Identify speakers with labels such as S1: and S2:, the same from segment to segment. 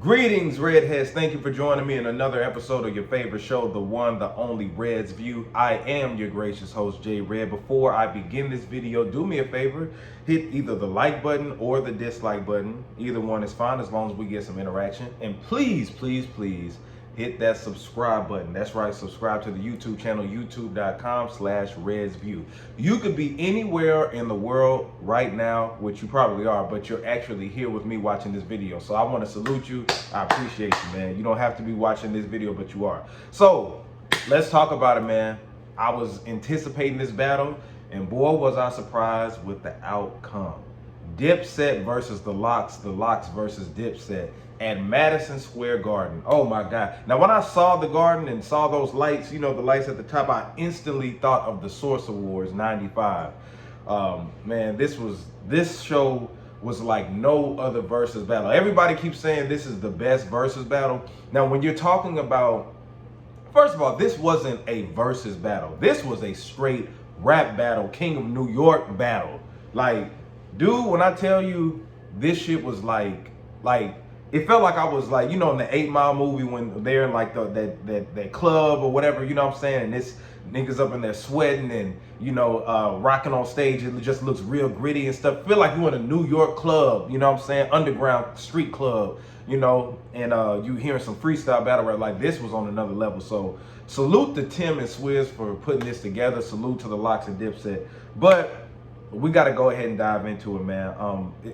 S1: Greetings, Redheads. Thank you for joining me in another episode of your favorite show, the one, the only Red's View. I am your gracious host, Jay Red. Before I begin this video, do me a favor, hit either the like button or the dislike button. Either one is fine as long as we get some interaction. And please, please, please hit that subscribe button. That's right, subscribe to the YouTube channel, youtube.com/RedsView. You could be anywhere in the world right now, which you probably are, but you're actually here with me watching this video. So I want to salute you. I appreciate you, man. You don't have to be watching this video, but you are. So let's talk about it, man. I was anticipating this battle, and boy, was I surprised with the outcome. Dipset versus the Lox versus Dipset at Madison Square Garden. Oh my God. Now, when I saw the garden and saw those lights, you know, the lights at the top, I instantly thought of the Source Awards 95. Man, this show was like no other versus battle. Everybody keeps saying this is the best versus battle. Now, when you're talking about, first of all, this wasn't a versus battle. This was a straight rap battle, King of New York battle. Like, dude, when I tell you this shit was like it felt like I was like, you know, in the 8 Mile movie when they're in like that club or whatever, you know what I'm saying? And this niggas up in there sweating and, you know, rocking on stage. It just looks real gritty and stuff. Feel like you in a New York club, you know what I'm saying? Underground street club, you know, and you hearing some freestyle battle rap. Like, this was on another level. So salute to Tim and Swizz for putting this together. Salute to the Lox and Dipset. But we got to go ahead and dive into it, man.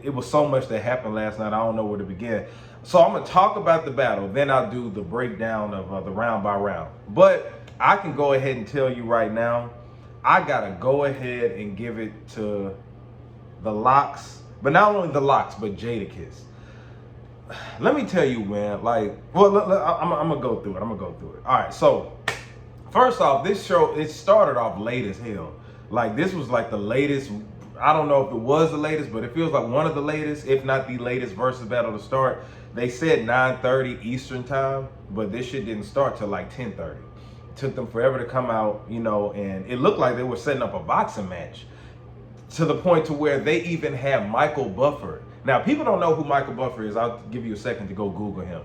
S1: It was so much that happened last night. I don't know where to begin. So I'm going to talk about the battle. Then I'll do the breakdown of the round by round. But I can go ahead and tell you right now, I got to go ahead and give it to the Lox. But not only the Lox, but Jadakiss. Let me tell you, man. Like, well, I'm going to go through it. All right, so first off, this show, it started off late as hell. Like, this was like the latest, I don't know if it was the latest, but it feels like one of the latest, if not the latest versus battle to start. They said 9:30 Eastern time, but this shit didn't start till like 10:30. Took them forever to come out, you know, and it looked like they were setting up a boxing match to the point to where they even had Michael Buffer. Now, people don't know who Michael Buffer is. I'll give you a second to go Google him.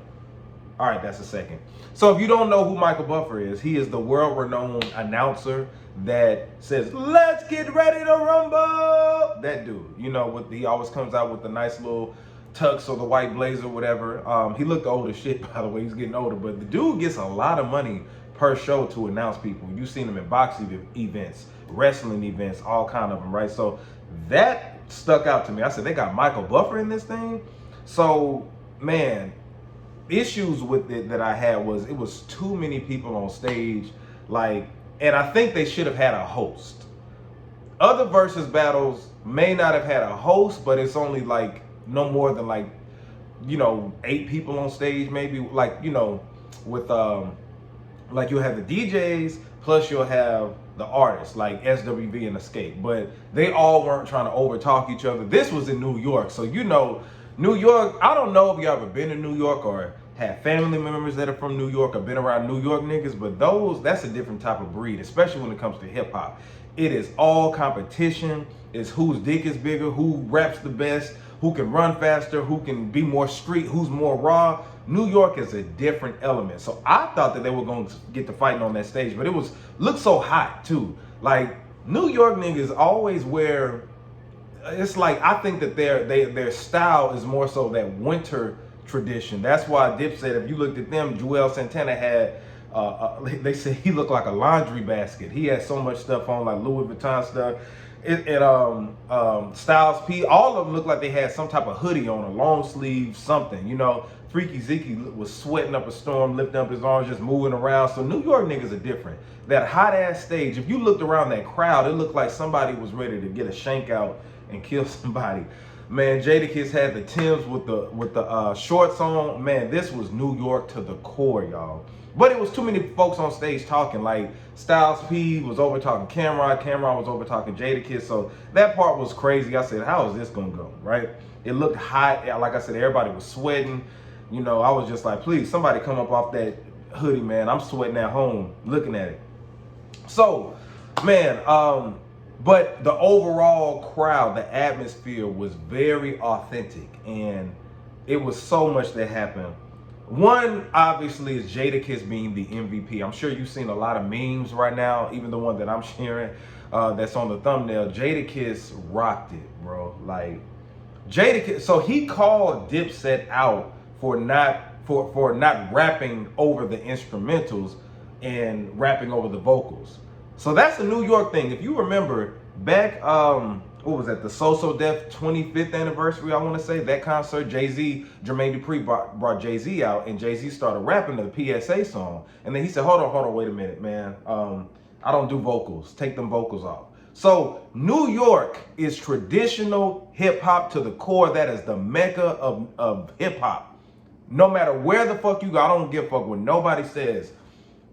S1: All right, that's a second. So if you don't know who Michael Buffer is, he is the world-renowned announcer that says, "Let's get ready to rumble." That dude, you know, he always comes out with the nice little tux or the white blazer, whatever. He looked old as shit, by the way. He's getting older, but the dude gets a lot of money per show to announce people. You've seen him in boxing events, wrestling events, all kind of them, right? So that stuck out to me. I said, they got Michael Buffer in this thing? So, man, issues with it that I had was it was too many people on stage, like, and I think they should have had a host. Other versus battles may not have had a host, but it's only like no more than like, you know, 8 people on stage, maybe, like, you know, with like you'll have the DJs plus you'll have the artists like SWV and Escape, but they all weren't trying to overtalk each other. This was in New York, so you know, New York, I don't know if you ever been to New York or have family members that are from New York or been around New York niggas, but that's a different type of breed, especially when it comes to hip hop. It is all competition. It's whose dick is bigger, who raps the best, who can run faster, who can be more street, who's more raw. New York is a different element. So I thought that they were going to get to fighting on that stage, but it looked so hot too. Like, New York niggas always wear, it's like, I think that their style is more so that winter tradition. That's why Dipset, if you looked at them, Joel Santana had, they said he looked like a laundry basket. He had so much stuff on, like Louis Vuitton stuff. Styles P, all of them looked like they had some type of hoodie on, a long sleeve, something, you know. Freaky Zeke was sweating up a storm, lifting up his arms, just moving around. So New York niggas are different. That hot ass stage, if you looked around that crowd, it looked like somebody was ready to get a shank out and kill somebody. Man, Jadakiss had the Timbs with the shorts on. Man, this was New York to the core, y'all. But it was too many folks on stage talking. Like, Styles P was over talking Cameron was over talking Jadakiss. So that part was crazy. I said, how is this gonna go, right? It looked hot. Like I said, everybody was sweating. You know, I was just like, please, somebody come up off that hoodie, man. I'm sweating at home looking at it. So, man, but the overall crowd, the atmosphere was very authentic, and it was so much that happened. One, obviously, is Jadakiss being the MVP. I'm sure you've seen a lot of memes right now, even the one that I'm sharing that's on the thumbnail. Jadakiss rocked it, bro. Like, Jadakiss, so he called Dipset out for not rapping over the instrumentals and rapping over the vocals. So that's a New York thing. If you remember back, what was that? The So Def 25th anniversary, I want to say, that concert, Jay-Z, Jermaine Dupri brought Jay-Z out, and Jay-Z started rapping the PSA song. And then he said, hold on, wait a minute, man. I don't do vocals. Take them vocals off. So New York is traditional hip hop to the core. That is the mecca of hip hop. No matter where the fuck you go, I don't give a fuck what nobody says.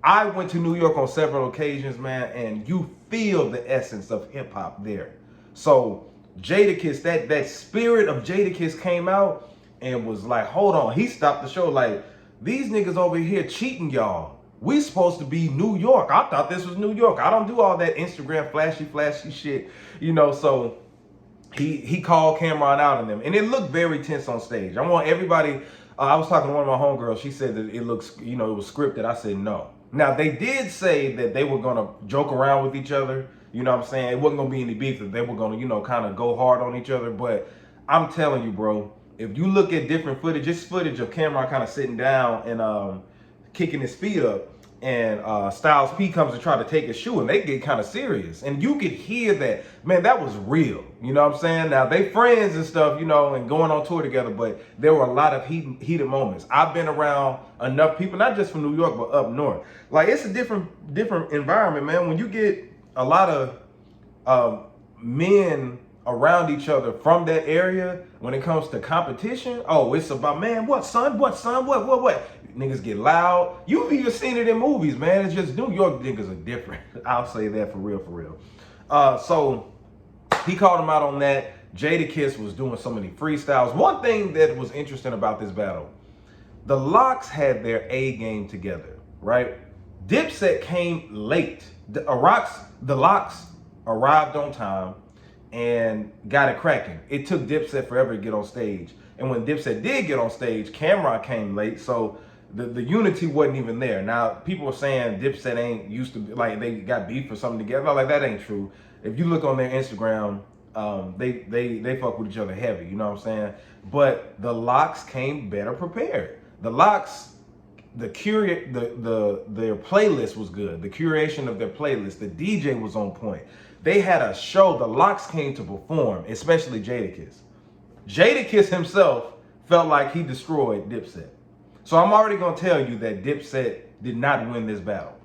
S1: I went to New York on several occasions, man, and you feel the essence of hip hop there. So Jadakiss, that spirit of Jadakiss came out and was like, hold on. He stopped the show like, these niggas over here cheating y'all. We supposed to be New York. I thought this was New York. I don't do all that Instagram flashy shit, you know. So he called Cameron out on them, and it looked very tense on stage. I want everybody. I was talking to one of my homegirls. She said that it looks, you know, it was scripted. I said no. Now they did say that they were gonna joke around with each other. You know what I'm saying? It wasn't gonna be any beef. That they were gonna, you know, kind of go hard on each other. But I'm telling you, bro, if you look at different footage, just footage of Cameron kind of sitting down and kicking his feet up, and Styles P comes to try to take his shoe, and they get kind of serious. And you could hear that, man, that was real. You know what I'm saying? Now, they friends and stuff, you know, and going on tour together, but there were a lot of heated moments. I've been around enough people, not just from New York, but up north. Like, it's a different environment, man. When you get a lot of men around each other from that area, when it comes to competition, oh, it's about, man, what son, what? Niggas get loud. You've even seen it in movies, man. It's just New York niggas are different. I'll say that for real. So he called him out on that. Jadakiss was doing so many freestyles. One thing that was interesting about this battle, the Lox had their A game together, right? Dipset came late. The Lox arrived on time and got it cracking. It took Dipset forever to get on stage. And when Dipset did get on stage, Cameron came late, so the unity wasn't even there. Now, people are saying Dipset ain't used to, like, they got beef or something together. Like, that ain't true. If you look on their Instagram, they fuck with each other heavy, you know what I'm saying? But the Lox came better prepared. The Lox, their playlist was good. The curation of their playlist, the DJ was on point. They had a show. The Lox came to perform, especially Jadakiss. Jadakiss himself felt like he destroyed Dipset. So I'm already going to tell you that Dipset did not win this battle.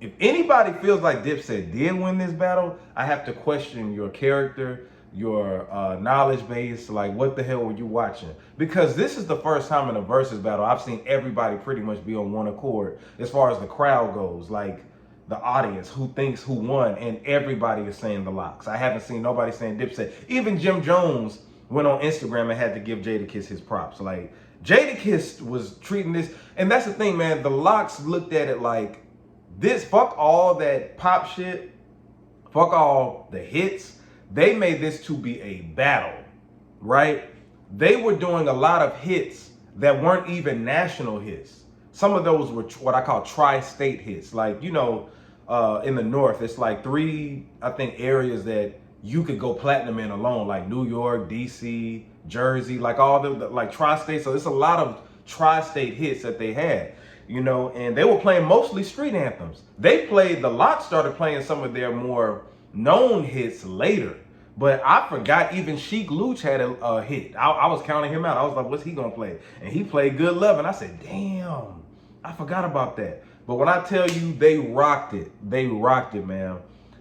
S1: If anybody feels like Dipset did win this battle, I have to question your character, your knowledge base. Like, what the hell were you watching? Because this is the first time in a Verzuz battle I've seen everybody pretty much be on one accord as far as the crowd goes. Like, the audience, who thinks who won, and everybody is saying the Lox. I haven't seen nobody saying Dipset. Even Jim Jones went on Instagram and had to give Jadakiss his props. Like, Jadakiss was treating this, and that's the thing, man. The Lox looked at it like, this, fuck all that pop shit, fuck all the hits. They made this to be a battle, right? They were doing a lot of hits that weren't even national hits. Some of those were what I call tri-state hits. Like, you know, in the North, it's like 3, I think, areas that you could go platinum in alone, like New York, DC, Jersey, like all the like tri-state. So it's a lot of tri-state hits that they had, you know, and they were playing mostly street anthems. The Lox started playing some of their more known hits later. But I forgot even Sheik Luch had a hit. I was counting him out. I was like, what's he gonna play? And he played Good Love. And I said, damn, I forgot about that. But when I tell you they rocked it, man.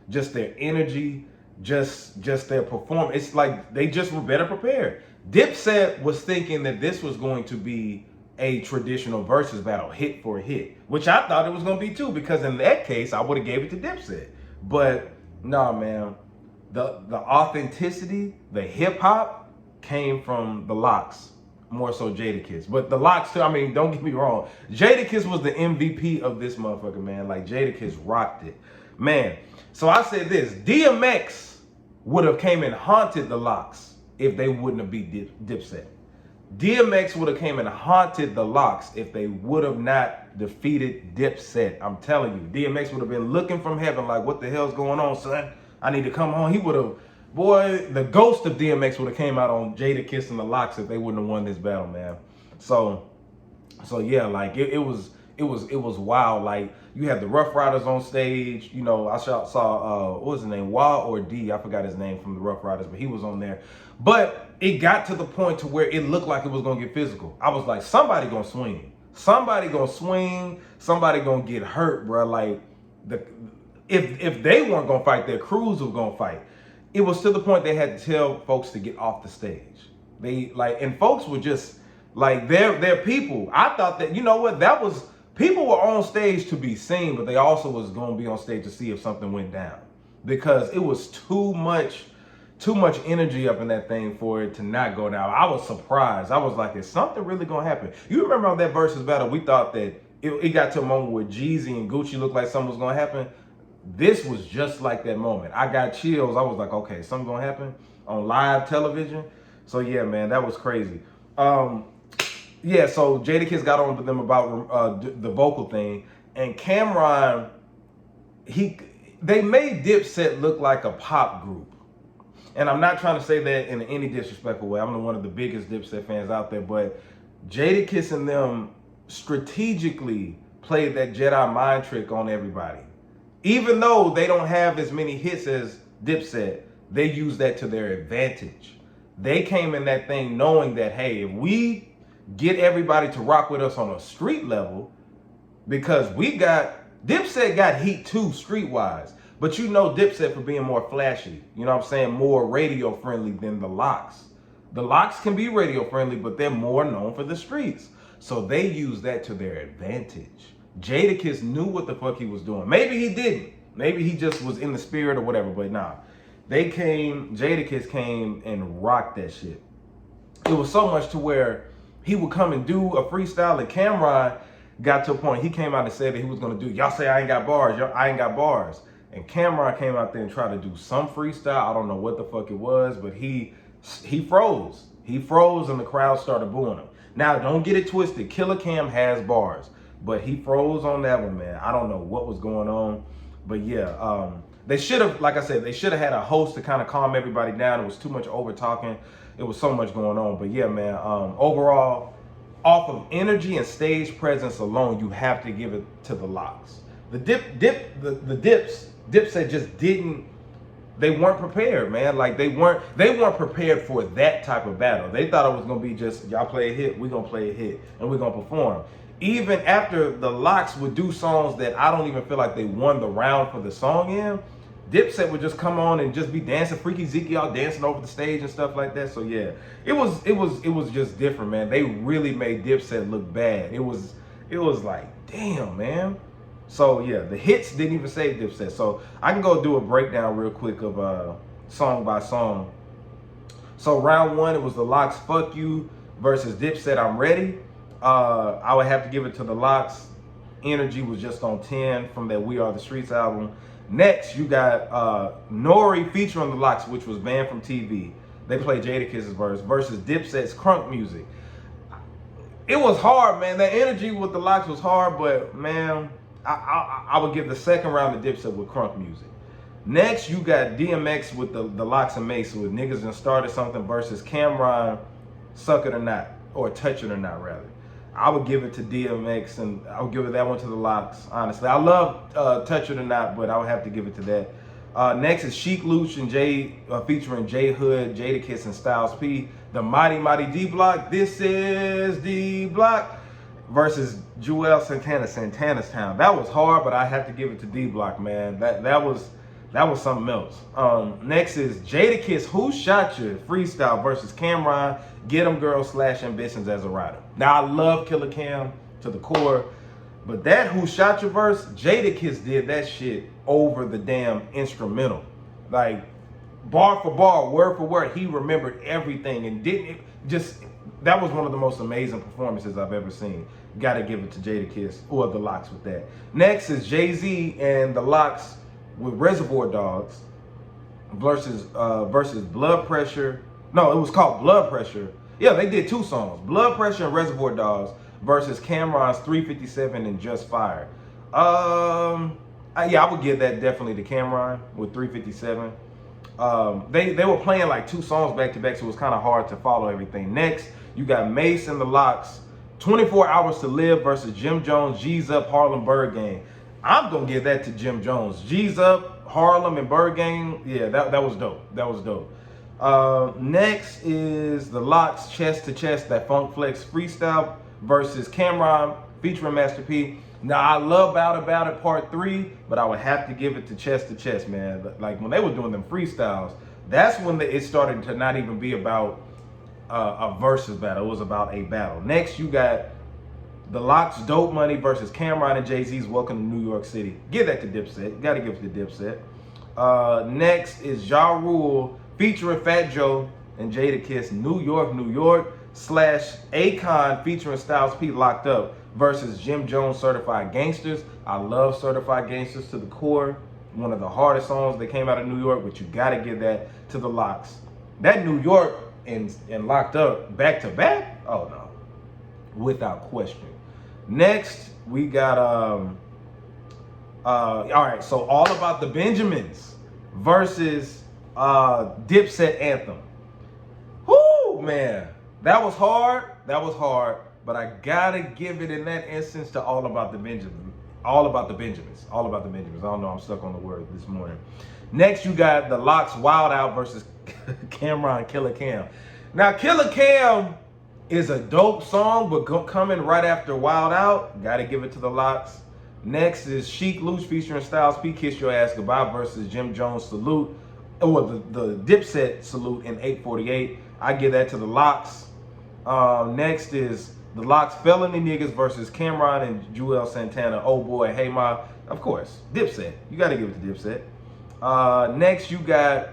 S1: Just their energy, just their performance. It's like they just were better prepared. Dipset was thinking that this was going to be a traditional Verzuz battle, hit for hit, which I thought it was gonna be too, because in that case, I would have gave it to Dipset. But nah, man. The authenticity, the hip hop came from the Lox, more so Jadakiss. But the Lox too, I mean, don't get me wrong. Jadakiss was the MVP of this motherfucker, man. Like, Jadakiss rocked it. Man, so I said this, DMX would have came and haunted the Lox if they wouldn't have beat Dipset. DMX would have came and haunted the Locks if they would have not defeated Dipset. I'm telling you, DMX would have been looking from heaven like, what the hell's going on, son? I need to come home. He would have, boy, the ghost of DMX would have came out on Jadakiss and the Locks if they wouldn't have won this battle, man. So yeah, like it was wild. Like you had the Rough Riders on stage. You know, I saw what was his name, Y or D? I forgot his name from the Rough Riders, but he was on there. But it got to the point to where it looked like it was gonna get physical. I was like, somebody gonna swing. Somebody gonna swing. Somebody gonna get hurt, bro. Like if they weren't gonna fight, their crews were gonna fight. It was to the point they had to tell folks to get off the stage. And folks were just like, they're people. I thought that, you know what, that was, people were on stage to be seen, but they also was going to be on stage to see if something went down, because it was too much energy up in that thing for it to not go down. I was surprised. I was like, is something really going to happen? You remember on that Verzuz battle, we thought that it got to a moment where Jeezy and Gucci looked like something was going to happen. This was just like that moment. I got chills. I was like, okay, something going to happen on live television. So yeah, man, that was crazy. Yeah, so Jadakiss got on with them about the vocal thing, and Cameron, they made Dipset look like a pop group. And I'm not trying to say that in any disrespectful way. I'm one of the biggest Dipset fans out there, but Jadakiss and them strategically played that Jedi mind trick on everybody. Even though they don't have as many hits as Dipset, they use that to their advantage. They came in that thing knowing that, hey, if we get everybody to rock with us on a street level, because Dipset got heat too streetwise, but you know Dipset for being more flashy, you know what I'm saying, more radio friendly than the Locks. The Locks can be radio friendly, but they're more known for the streets. So they use that to their advantage. Jadakiss knew what the fuck he was doing. Maybe he didn't. Maybe he just was in the spirit or whatever, but nah. Jadakiss came and rocked that shit. It was so much to where he would come and do a freestyle, and Cameron got to a point, he came out and said that he was gonna do, y'all say I ain't got bars, I ain't got bars. And Cameron came out there and tried to do some freestyle. I don't know what the fuck it was, but he froze. He froze and the crowd started booing him. Now, don't get it twisted. Killer Cam has bars, but he froze on that one, man. I don't know what was going on, but yeah, they should have, like I said, they should have had a host to kind of calm everybody down. It was too much over talking. It was so much going on, but yeah, man, overall, off of energy and stage presence alone, you have to give it to the Locks. The Dipset just didn't, they weren't prepared, man. Like they weren't prepared for that type of battle. They thought it was gonna be just, y'all play a hit, we're gonna play a hit, and we're gonna perform. Even after the Locks would do songs that I don't even feel like they won the round for the song in, Dipset would just come on and just be dancing, Freaky Zeke all dancing over the stage and stuff like that. So yeah, it was just different, man. They really made Dipset look bad. It was like, damn, man. So yeah, the hits didn't even save Dipset. So I can go do a breakdown real quick of song by song. So round one, it was the Locks' Fuck You versus Dipset, I'm Ready. I would have to give it to the Locks. Energy was just on 10 from that We Are the Streets album. Next, you got Nori featuring the Locks, which was banned from TV. They played Jadakiss's verse versus Dipset's Crunk Music. It was hard, man. That energy with the Locks was hard, but man, I would give the second round to Dipset with Crunk Music. Next, you got DMX with the Locks and Mace with Niggas Done Started Something versus Cameron, Suck It or Not, or Touch It or Not, rather. I would give it to DMX, and I would give it that one to the Locks, honestly. I love Touch It or Not, but I would have to give it to that. Next is Sheek Louch and Jay, featuring J Hood, Jadakiss, and Styles P. The Mighty Mighty D Block, This Is D Block, versus Joel Santana, Santana's Town. That was hard, but I have to give it to D Block, man. That was something else. Next is Jadakiss, Who Shot You freestyle versus Cameron, Get 'Em Girl / Ambitions as a Rider. Now I love Killer Cam to the core, but that Who Shot You verse, Jadakiss did that shit over the damn instrumental. Like bar for bar, word for word, he remembered everything and that was one of the most amazing performances I've ever seen. Gotta give it to Jadakiss or the Locks with that. Next is Jay-Z and the Locks with Reservoir Dogs versus Blood Pressure. No, it was called Blood Pressure Yeah, they did 2 songs, Blood Pressure and Reservoir Dogs versus Cameron's 357 and Just Fire. Yeah, I would give that definitely to Cameron with 357. They were playing like 2 songs back to back, so it was kind of hard to follow everything. Next, you got Mace and the Lox, 24 Hours to Live versus Jim Jones, G's Up, Harlem, Bird Gang. I'm gonna give that to Jim Jones. G's Up, Harlem, and Bird Gang. Yeah, that was dope. That was dope. Next is the Lox, Chest to Chest, that Funk Flex freestyle versus Cameron featuring Master P. Now, I love About It Part 3, but I would have to give it to Chest, man. Like, when they were doing them freestyles, that's when it started to not even be about a versus battle. It was about a battle. Next, you got the Lox, Dope Money versus Cameron and Jay-Z's Welcome to New York City. Give that to Dipset. You got to give it to Dipset. Next is Ja Rule featuring Fat Joe and Jadakiss, New York / Akon featuring Styles P, Locked Up versus Jim Jones, Certified Gangsters. I love Certified Gangsters to the core. One of the hardest songs that came out of New York, but you gotta give that to the Lox. That New York and Locked Up back to back? Oh no, without question. Next, we got all right, so All About the Benjamins versus Dipset Anthem. Whoo, man, that was hard. But I gotta give it in that instance to All About the Benjamins. All About the Benjamins. I don't know, I'm stuck on the word this morning. Next, you got the Lox, Wild Out versus Cameron, Killer Cam. Now, Killer Cam is a dope song, but coming right after Wild Out, gotta give it to the Lox. Next is Sheek Louch featuring Styles P, Kiss Your Ass Goodbye versus Jim Jones, Salute. Or the Dipset Salute in 848. I give that to the Lox. Next is the Lox, Felony Niggas versus Cameron and Juelz Santana. Oh boy, Hey Ma. Of course, Dipset. You got to give it to Dipset. Next, you got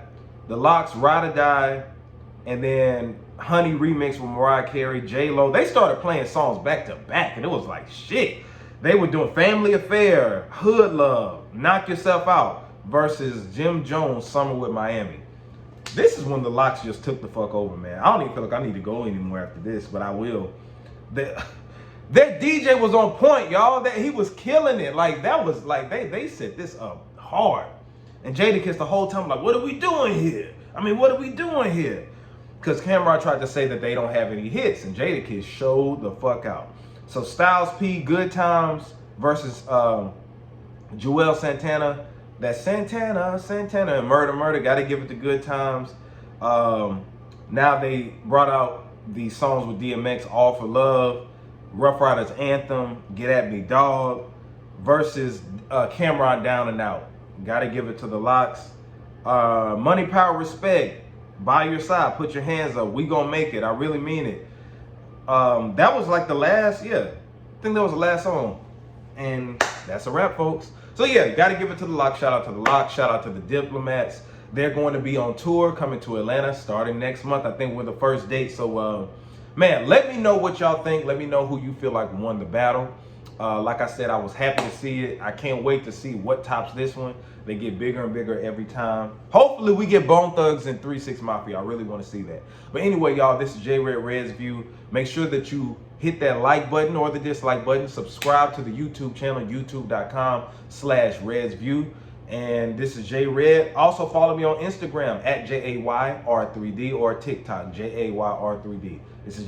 S1: the Lox, Ride or Die, and then Honey remix with Mariah Carey, J-Lo. They started playing songs back to back, and it was like shit. They were doing Family Affair, Hood Love, Knock Yourself Out versus Jim Jones, Summer with Miami. This is when the Lox just took the fuck over, man. I don't even feel like I need to go anymore after this, but I will. Their DJ was on point, y'all. That he was killing it. Like, that was like they set this up hard. And Jadakiss the whole time like, what are we doing here? What are we doing here? Because Cameron tried to say that they don't have any hits, and Jadakiss showed the fuck out. So Styles P, Good Times versus Juelz Santana. That Santana, and Murder, gotta give it to Good Times. Now they brought out the songs with DMX, All for Love, Rough Riders Anthem, Get At Me Dog, versus Cameron, Down and Out. Gotta give it to the Lox. Money, Power, Respect, By Your Side, Put Your Hands Up, We Gon' Make It, I Really Mean It. That was like the last, I think that was the last song. And that's a wrap, folks. So yeah, you gotta give it to the Lox. Shout out to the Lox. Shout out to the Diplomats. They're going to be on tour coming to Atlanta starting next month. I think we're the first date. So man, let me know what y'all think. Let me know who you feel like won the battle. Like I said, I was happy to see it. I can't wait to see what tops this one. They get bigger and bigger every time. Hopefully we get Bone Thugs and 3-6 Mafia. I really want to see that. But anyway, y'all, this is J Red Red's View. Make sure that you hit that like button or the dislike button. Subscribe to the YouTube channel, youtube.com/Red's View. And this is J Red. Also follow me on Instagram at JAYR3D or TikTok JAYR3D. This is